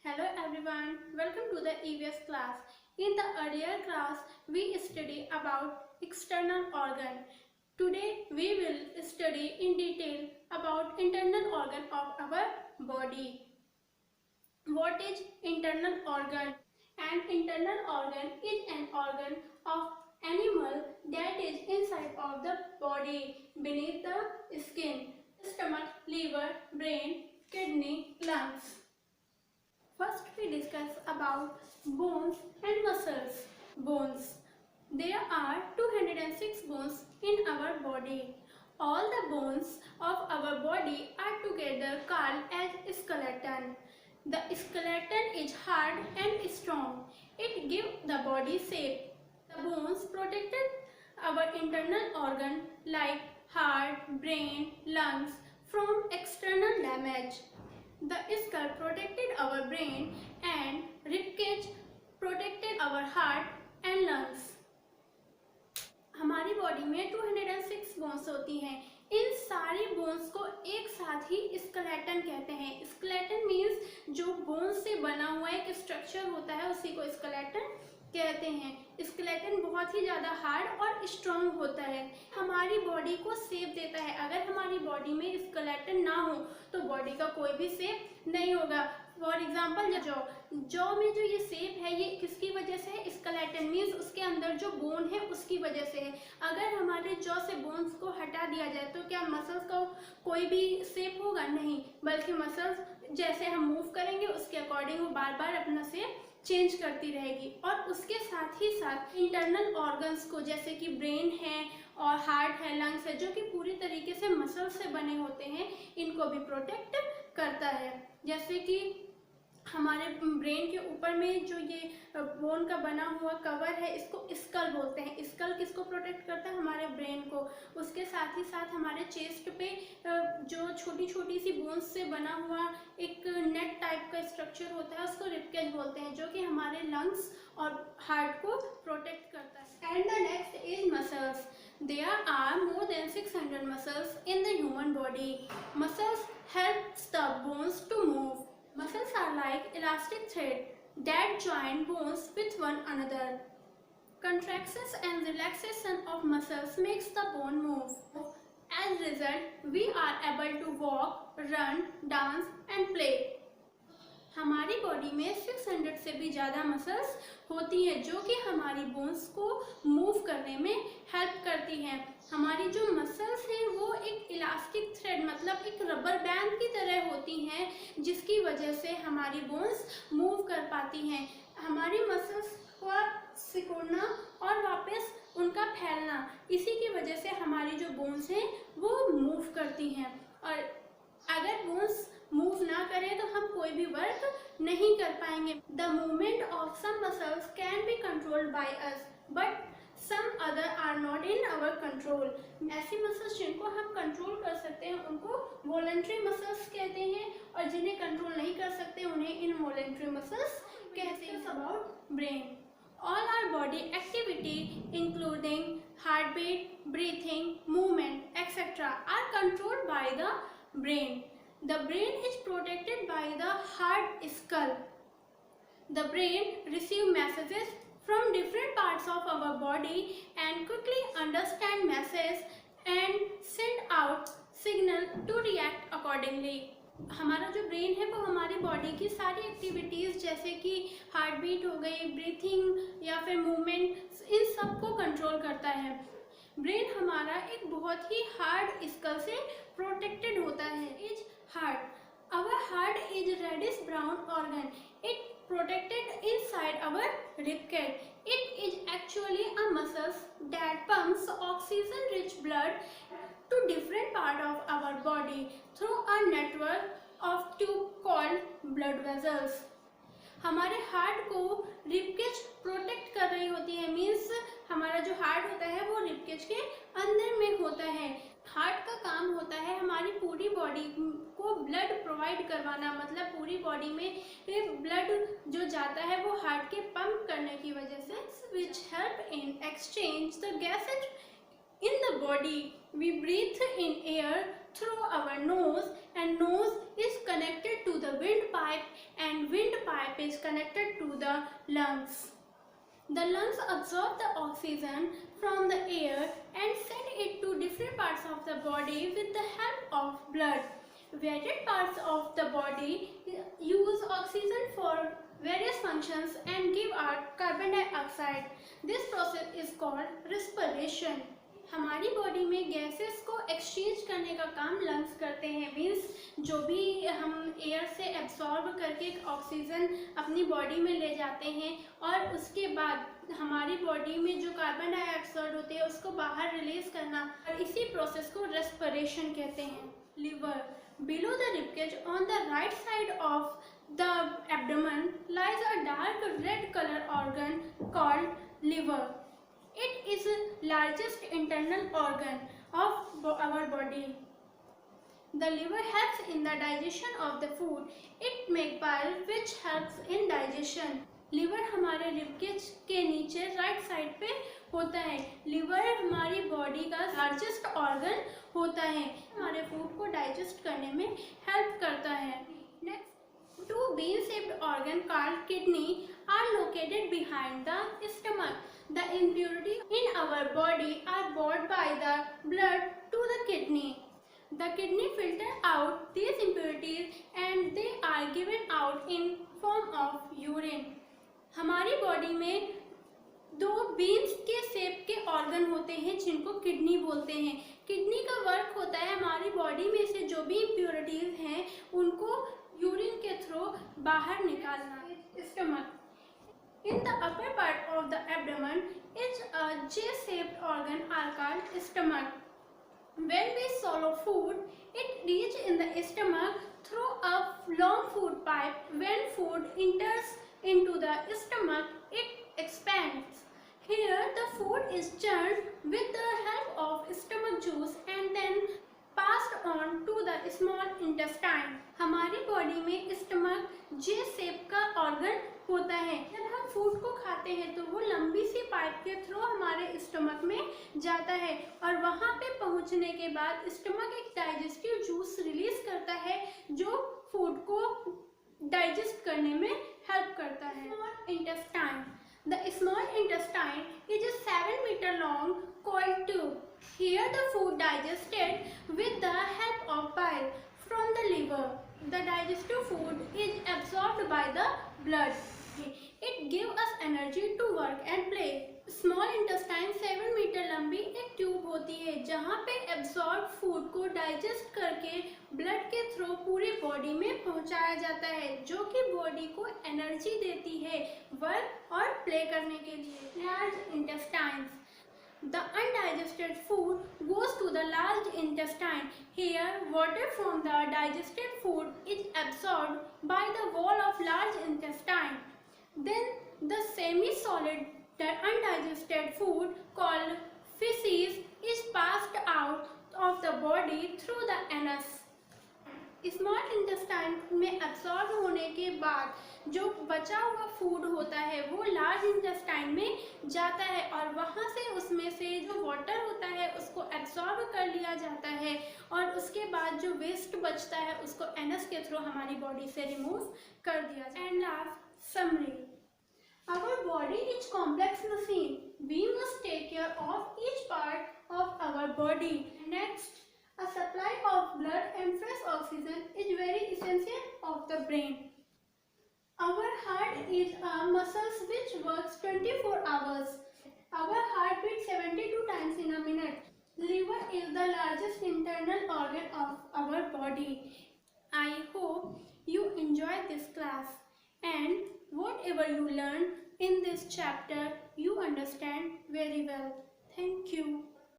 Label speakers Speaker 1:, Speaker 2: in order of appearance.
Speaker 1: Hello everyone, welcome to the EVS class. In the earlier class, we study about external organ. Today we will study in detail about internal organ of our body. What is internal organ? An internal organ is an organ of animal that is inside of the body, beneath the skin, stomach, liver, brain, kidney, lungs. First we discuss about bones and muscles. Bones. There are 206 bones in our body. All the bones of our body are together called as skeleton. The skeleton is hard and strong. It gives the body shape. The bones protected our internal organ like heart, brain, lungs from external damage. The skull protected our brain and ribcage protected our heart and lungs. हमारी body में 206 bones होती हैं. इन सारी bones को एक साथ ही skeleton कहते हैं. स्केलेटन मीन्स जो बोन्स से बना हुआ एक स्ट्रक्चर होता है उसी को स्केलेटन कहते हैं. स्केलेटन बहुत ही ज़्यादा हार्ड और स्ट्रॉन्ग होता है. हमारी बॉडी को शेप देता है. अगर हमारी बॉडी में स्केलेटन ना हो तो बॉडी का कोई भी शेप नहीं होगा. फॉर एग्जाम्पल जॉ में जो ये शेप है ये किसकी वजह से है? स्केलेटन मीन्स उसके अंदर जो बोन है उसकी वजह से है. अगर हमारे जॉ से बोन्स को हटा दिया जाए तो क्या मसल्स का कोई भी शेप होगा? नहीं, बल्कि मसल्स जैसे हम मूव करेंगे उसके अकॉर्डिंग वो बार बार अपना शेप चेंज करती रहेगी. और उसके साथ ही साथ इंटरनल ऑर्गन्स को जैसे कि ब्रेन है और हार्ट है, लंग्स है, जो कि पूरी तरीके से मसल से बने होते हैं, इनको भी प्रोटेक्ट करता है. जैसे कि हमारे ब्रेन के ऊपर में जो ये बोन का बना हुआ कवर है इसको स्कल बोलते हैं. स्कल किसको प्रोटेक्ट करता है? हमारे ब्रेन को. उसके साथ ही साथ हमारे चेस्ट पे जो छोटी छोटी सी बोन्स से बना हुआ एक नेट टाइप का स्ट्रक्चर होता है उसको रिबकेज बोलते हैं, जो कि हमारे लंग्स और हार्ट को प्रोटेक्ट करता है. And the next is muscles. There are more than 600 muscles in the human body. Muscles help the bones to move. Muscles are like elastic thread that join bones with one another. Contractions and relaxation of muscles makes the bone move. As a result, we are able to walk, run, dance and play. हमारी body में 600 से भी ज़्यादा muscles होती हैं जो कि हमारी बोन्स को मूव करने में हेल्प करती हैं. हमारी जो मसल्स हैं वो एक इलास्टिक थ्रेड मतलब एक रबर बैंड की तरह होती हैं जिसकी वजह से हमारी बोन्स मूव कर पाती हैं. हमारी मसल्स का सिकुड़ना और वापस उनका फैलना, इसी की वजह से हमारी जो बोन्स हैं वो मूव करती हैं. और अगर बोन्स मूव ना करें तो हम कोई भी वर्क नहीं कर पाएंगे. The movement of some muscles can be controlled by us but some other are not in our control. ऐसी मसल्स जिनको हम कंट्रोल कर सकते हैं उनको वॉलंटरी मसल्स कहते हैं और जिन्हें कंट्रोल नहीं कर सकते उन्हें इनवॉलंटरी मसल्स कहते हैं. About brain. All our body activity including heart beat, breathing, movement etcetera are controlled by the brain. The brain is protected by the hard skull. The brain receives messages from different parts of our body and quickly understand messages and send out signal to react accordingly. हमारा जो brain है वो हमारी body की सारी activities जैसे कि heart beat हो गई, ब्रीथिंग या फिर मूवमेंट, इन सब को कंट्रोल करता है. ब्रेन हमारा एक बहुत ही हार्ड स्कल से प्रोटेक्टेड होता है. Is heart. Our heart is reddish brown organ. It protected inside our ribcage. It is actually a muscles that pumps oxygen rich blood to different part of our body through a network of tube called blood vessels. हमारे heart को ribcage protect कर रही होती है. Means हमारा जो heart होता है वो रिबकेज के अंदर में होता है. हार्ट का काम होता है हमारी पूरी बॉडी को ब्लड प्रोवाइड करवाना, मतलब पूरी बॉडी में ब्लड जो जाता है वो हार्ट के पंप करने की वजह से. Which help in exchange the gases in the body. We breathe in air through our nose, and nose is connected to the windpipe, and windpipe is connected to the lungs. The lungs absorb the oxygen from the air and send it to different parts of the body with the help of blood. Various parts of the body use oxygen for various functions and give out carbon dioxide. This process is called respiration. हमारी body में gases को exchange करने का काम lungs करते हैं। Means जो भी हम एयर से एब्सॉर्ब करके ऑक्सीजन अपनी बॉडी में ले जाते हैं और उसके बाद हमारी बॉडी में जो कार्बन डाइऑक्साइड होती है उसको बाहर रिलीज करना, और इसी प्रोसेस को रेस्पिरेशन कहते हैं। Liver, below the ribcage on the right side of the abdomen lies a dark red color organ called liver. It is the largest internal organ of our body. The liver helps in the digestion of the food. It makes bile which helps in digestion. Liver हमारे ribcage के नीचे right side पे होता है। Liver हमारी body का largest organ होता है, हमारे फूड को डाइजेस्ट करने में हेल्प करता है। Next, two bean shaped organ called kidney are located behind the stomach. The impurities in our body are brought by the blood to the kidney. The kidney filter out these impurities and they are given out in form of urine. हमारी body में दो beans के shape के organ होते हैं जिनको kidney बोलते हैं। किडनी का वर्क होता है हमारी बॉडी में से जो भी इम्प्योरिटीज हैं उनको यूरिन के थ्रू बाहर निकालना। Stomach, in the upper part of the abdomen is a J-shaped organ are called stomach. When we swallow food, it reaches in the stomach through a long food pipe. When food enters into the stomach, it expands. Here, the food is churned with the help of stomach juice and then passed on to the small intestine. हमारी body में stomach जे shape का organ होता है। जब हम food को खाते हैं तो वो लंबी सी पाइप के थ्रू हमारे स्टमक में जाता है और वहाँ पे पहुँचने के बाद स्टमक एक डाइजेस्टिव जूस रिलीज करता है जो फूड को डाइजेस्ट करने में हेल्प करता है। Small intestine, the small intestine is a 7 meter long coiled tube. Here the food digested with the help of bile from the liver. The digestive food is absorbed by the blood. It gives us energy to work and play. Small intestine 7 metre लंबी एक tube होती है जहाँ पे absorb food को digest करके blood के through पूरी बॉडी में पहुँचाया जाता है जो कि बॉडी को एनर्जी देती है वर्क और प्ले करने के लिए। Large intestines, the undigested food goes to the large intestine. Here, water from the digested food is absorbed by the wall of large intestine. Then, the semi-solid undigested food called feces is passed out of the body through the anus. Small intestine में absorb होने के बाद जो बचा हुआ food होता है वो लार्ज इंटेस्टाइन में जाता है और वहाँ से उसमें से जो वाटर होता है उसको एब्सॉर्ब कर लिया जाता है और उसके बाद जो वेस्ट बचता है उसको एनस के थ्रू हमारी बॉडी से रिमूव कर दिया जाता है। And last, summary, our body is complex machine, we must take care of each part of our body. Next, a supply of blood and fresh oxygen is very essential of the brain. Our heart is a muscle which works 24 hours. Our heart beats 72 times in a minute. Liver is the largest internal organ of our body. I hope you enjoy this class and whatever you learn in this chapter you understand very well. Thank you.